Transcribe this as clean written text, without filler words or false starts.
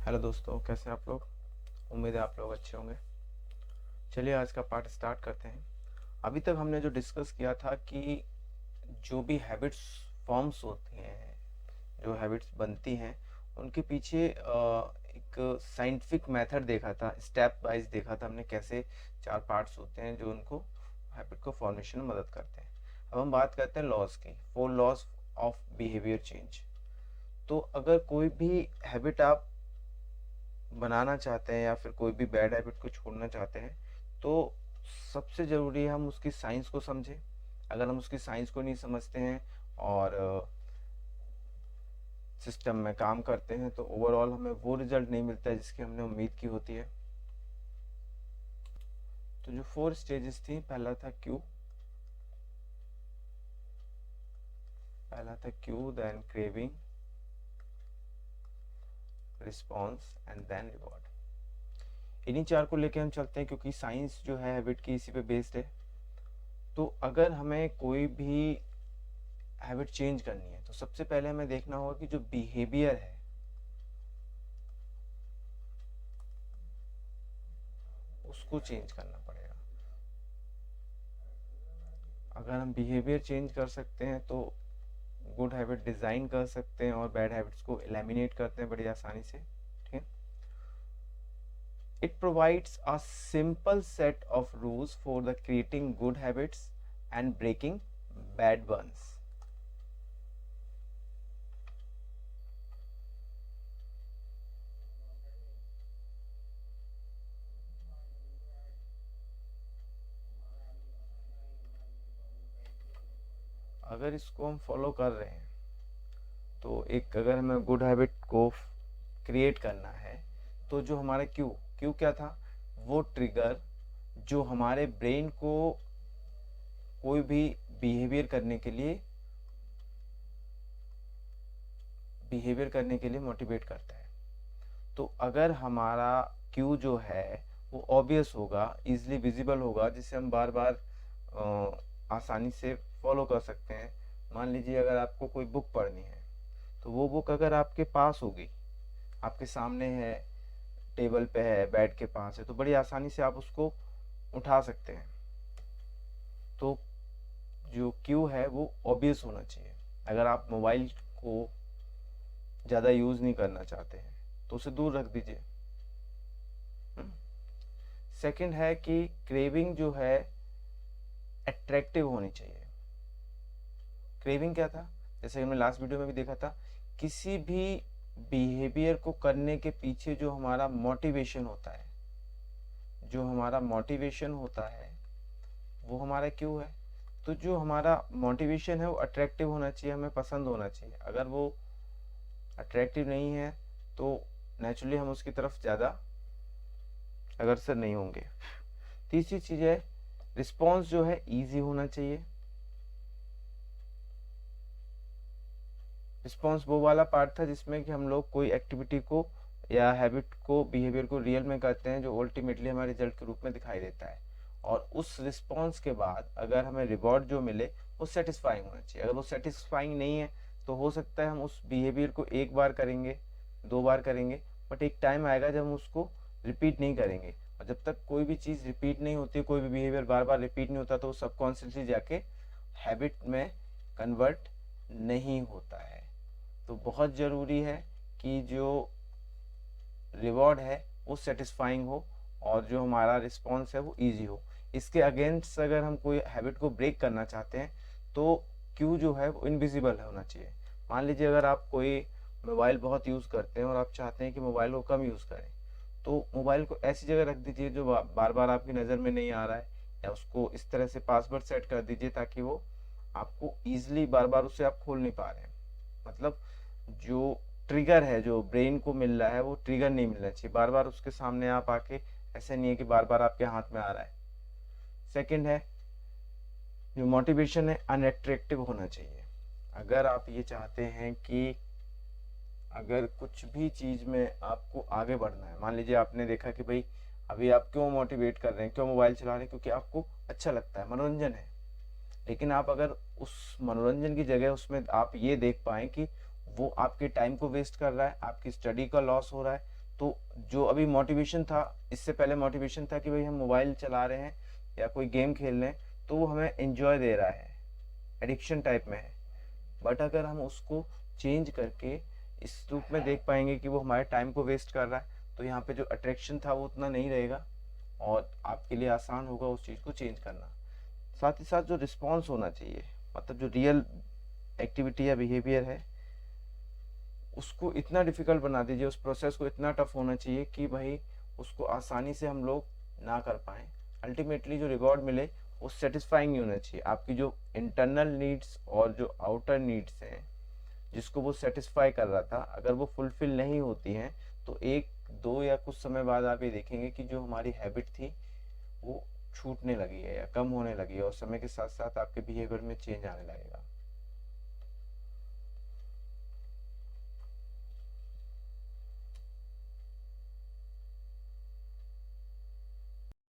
Hello दोस्तों, कैसे हैं आप लोग। उम्मीद है आप लोग अच्छे होंगे। चलिए आज का पार्ट स्टार्ट करते हैं। अभी तक हमने जो डिस्कस किया था कि जो भी हैबिट्स फॉर्म्स होती हैं, जो हैबिट्स बनती हैं, उनके पीछे एक साइंटिफिक मेथड देखा था, स्टेप वाइज देखा था हमने, कैसे चार पार्ट्स होते हैं जो उनको हैबिट को फॉर्मेशन में मदद करते हैं। अब हम बात करते हैं लॉज की, 4 लॉज ऑफ बिहेवियर चेंज। तो अगर कोई भी हैबिट आप बनाना चाहते हैं या फिर कोई भी बैड हैबिट को छोड़ना चाहते हैं, तो सबसे ज़रूरी है हम उसकी साइंस को समझें। अगर हम उसकी साइंस को नहीं समझते हैं और सिस्टम में काम करते हैं, तो ओवरऑल हमें वो रिजल्ट नहीं मिलता है जिसकी हमने उम्मीद की होती है। तो जो 4 स्टेजेस थी, पहला था cue, then craving, response and then reward. इन्हीं चार को लेके हम चलते हैं क्योंकि साइंस जो है हैबिट की इसी पे बेस्ड है। तो अगर हमें कोई भी हैबिट चेंज करनी है तो सबसे पहले हमें देखना होगा कि जो बिहेवियर है उसको चेंज करना पड़ेगा। अगर हम बिहेवियर चेंज कर सकते हैं तो गुड हैबिट डिज़ाइन कर सकते हैं और बैड हैबिट्स को एलिमिनेट करते हैं बड़ी आसानी से। ठीक है। It provides a simple set of rules for the creating good habits and breaking bad ones. अगर इसको हम फॉलो कर रहे हैं तो एक, अगर हमें गुड हैबिट को क्रिएट करना है तो जो हमारा क्यू क्यू क्या था, वो ट्रिगर जो हमारे ब्रेन को कोई भी बिहेवियर करने के लिए मोटिवेट करता है। तो अगर हमारा क्यू जो है वो ऑब्वियस होगा, इजीली विजिबल होगा, जिसे हम बार बार आसानी से फॉलो कर सकते हैं। मान लीजिए अगर आपको कोई बुक पढ़नी है तो वो बुक अगर आपके पास होगी, आपके सामने है, टेबल पे है, बेड के पास है, तो बड़ी आसानी से आप उसको उठा सकते हैं। तो जो क्यू है वो ऑब्वियस होना चाहिए। अगर आप मोबाइल को ज़्यादा यूज़ नहीं करना चाहते हैं तो उसे दूर रख दीजिए। सेकंड है कि क्रेविंग जो है अट्रैक्टिव होनी चाहिए। क्रेविंग क्या था, जैसे हमने लास्ट वीडियो में भी देखा था, किसी भी बिहेवियर को करने के पीछे जो हमारा मोटिवेशन होता है, वो हमारा क्यों है। तो जो हमारा मोटिवेशन है वो अट्रैक्टिव होना चाहिए, हमें पसंद होना चाहिए। अगर वो अट्रैक्टिव नहीं है तो नेचुरली हम उसकी तरफ ज़्यादा अग्रसर नहीं होंगे। तीसरी चीज़ है रिस्पॉन्स जो है ईजी होना चाहिए। रिस्पॉन्स वो वाला पार्ट था जिसमें कि हम लोग कोई एक्टिविटी को या हैबिट को, बिहेवियर को रियल में करते हैं, जो अल्टीमेटली हमारे रिजल्ट के रूप में दिखाई देता है। और उस रिस्पॉन्स के बाद अगर हमें रिवॉर्ड जो मिले वो सेटिस्फाइंग होना चाहिए। अगर वो सेटिस्फाइंग नहीं है तो हो सकता है हम उस बिहेवियर को एक बार करेंगे, 2 बार करेंगे, बट एक टाइम आएगा जब हम उसको रिपीट नहीं करेंगे। और जब तक कोई भी चीज़ रिपीट नहीं होती, कोई भी बिहेवियर बार बार रिपीट नहीं होता, तो वो सबकॉन्शियसली जाके हैबिट में कन्वर्ट नहीं होता है। तो बहुत ज़रूरी है कि जो रिवॉर्ड है वो सेटिस्फाइंग हो और जो हमारा रिस्पॉन्स है वो इजी हो। इसके अगेंस्ट अगर हम कोई हैबिट को ब्रेक करना चाहते हैं तो क्यू जो है वो इनविजिबल होना चाहिए। मान लीजिए अगर आप कोई मोबाइल बहुत यूज़ करते हैं और आप चाहते हैं कि मोबाइल को कम यूज़ करें, तो मोबाइल को ऐसी जगह रख दीजिए जो बार बार आपकी नज़र में नहीं आ रहा है, या उसको इस तरह से पासवर्ड सेट कर दीजिए ताकि वो आपको ईजिली बार बार उसे आप खोल नहीं पा रहे हैं। मतलब जो ट्रिगर है, जो ब्रेन को मिल रहा है, वो ट्रिगर नहीं मिलना चाहिए बार बार उसके सामने आप आके। ऐसे नहीं है कि बार बार आपके हाथ में आ रहा है। सेकंड है जो मोटिवेशन है अनअट्रैक्टिव होना चाहिए। अगर आप ये चाहते हैं कि अगर कुछ भी चीज़ में आपको आगे बढ़ना है, मान लीजिए आपने देखा कि भाई अभी आप क्यों मोटिवेट कर रहे हैं, क्यों मोबाइल चला रहे हैं, क्योंकि आपको अच्छा लगता है, मनोरंजन है। लेकिन आप अगर उस मनोरंजन की जगह उसमें आप ये देख पाएँ कि वो आपके टाइम को वेस्ट कर रहा है, आपकी स्टडी का लॉस हो रहा है, तो जो अभी मोटिवेशन था, इससे पहले मोटिवेशन था कि भाई हम मोबाइल चला रहे हैं या कोई गेम खेल रहे हैं तो वो हमें एंजॉय दे रहा है, एडिक्शन टाइप में है। बट अगर हम उसको चेंज करके इस रूप में देख पाएंगे कि वो हमारे टाइम को वेस्ट कर रहा है, तो यहाँ पे जो अट्रैक्शन था वो उतना नहीं रहेगा और आपके लिए आसान होगा उस चीज़ को चेंज करना। साथ ही साथ जो रिस्पॉन्स होना चाहिए, मतलब जो रियल एक्टिविटी या बिहेवियर है उसको इतना डिफिकल्ट बना दीजिए, उस प्रोसेस को इतना टफ होना चाहिए कि भाई उसको आसानी से हम लोग ना कर पाएँ। अल्टीमेटली जो रिवॉर्ड मिले वो सेटिस्फाइंग ही होना चाहिए। आपकी जो इंटरनल नीड्स और जो आउटर नीड्स हैं जिसको वो सेटिस्फाई कर रहा था, अगर वो फुलफिल नहीं होती हैं तो एक दो या कुछ समय बाद आप ये देखेंगे कि जो हमारी हैबिट थी वो छूटने लगी है या कम होने लगी है और समय के साथ साथ आपके बिहेवियर में चेंज आने लगेगा।